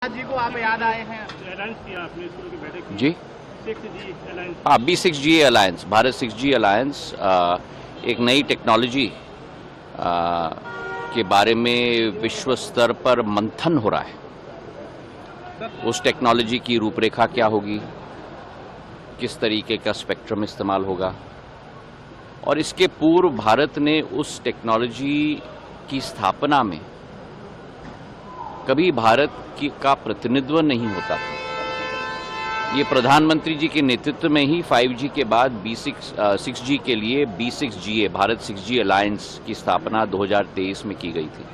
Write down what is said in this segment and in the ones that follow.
जी को आप याद आए हैं, अलायंस किया आपने इसरो की बैठक की। जी 6G अलायंस। हाँ, B6G alliance, Bharat 6G alliance एक नई टेक्नोलॉजी के बारे में विश्व स्तर पर मंथन हो रहा है। उस टेक्नोलॉजी की रूपरेखा क्या होगी, किस तरीके का स्पेक्ट्रम इस्तेमाल होगा, और इसके पूर्व भारत ने उस टेक्नोलॉजी की स्थापना में कभी भारत का प्रतिनिधित्व नहीं होता था। ये प्रधानमंत्री जी के नेतृत्व में ही 5G के बाद 6G के लिए B6GA भारत 6G अलायंस की स्थापना 2023 में की गई थी,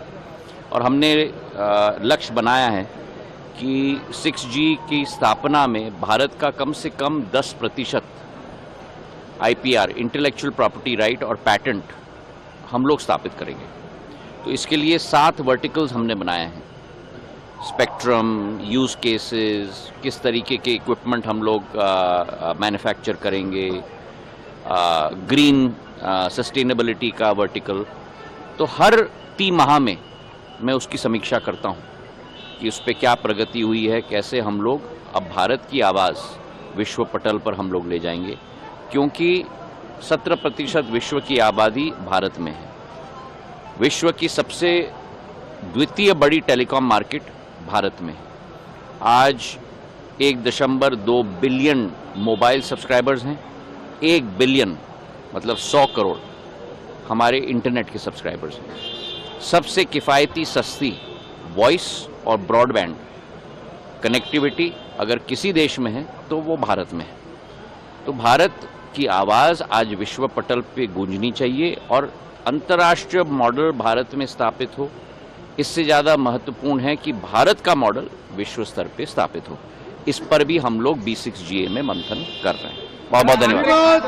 और हमने लक्ष्य बनाया है कि 6G की स्थापना में भारत का कम से कम 10% IPR इंटेलेक्चुअल प्रॉपर्टी राइट और पैटेंट हम लोग स्थापित करेंगे। तो इसके लिए 7 वर्टिकल्स हमने बनाए हैं। स्पेक्ट्रम, यूज़ केसेस, किस तरीके के इक्विपमेंट हम लोग मैन्युफैक्चर करेंगे, ग्रीन सस्टेनेबिलिटी का वर्टिकल। तो हर 3 माह में मैं उसकी समीक्षा करता हूँ कि उस पर क्या प्रगति हुई है, कैसे हम लोग अब भारत की आवाज़ विश्व पटल पर हम लोग ले जाएंगे, क्योंकि 17% विश्व की आबादी भारत में है। विश्व की सबसे द्वितीय बड़ी टेलीकॉम मार्केट भारत में है। आज 1.2 बिलियन मोबाइल सब्सक्राइबर्स हैं। 1 बिलियन मतलब 100 करोड़ हमारे इंटरनेट के सब्सक्राइबर्स हैं। सबसे किफ़ायती सस्ती वॉइस और ब्रॉडबैंड कनेक्टिविटी अगर किसी देश में है तो वो भारत में है। तो भारत की आवाज़ आज विश्व पटल पे गूंजनी चाहिए और अंतर्राष्ट्रीय मॉडल भारत में स्थापित हो। इससे ज़्यादा महत्वपूर्ण है कि भारत का मॉडल विश्व स्तर पे स्थापित हो। इस पर भी हम लोग B6GA में मंथन कर रहे हैं। बहुत बहुत धन्यवाद।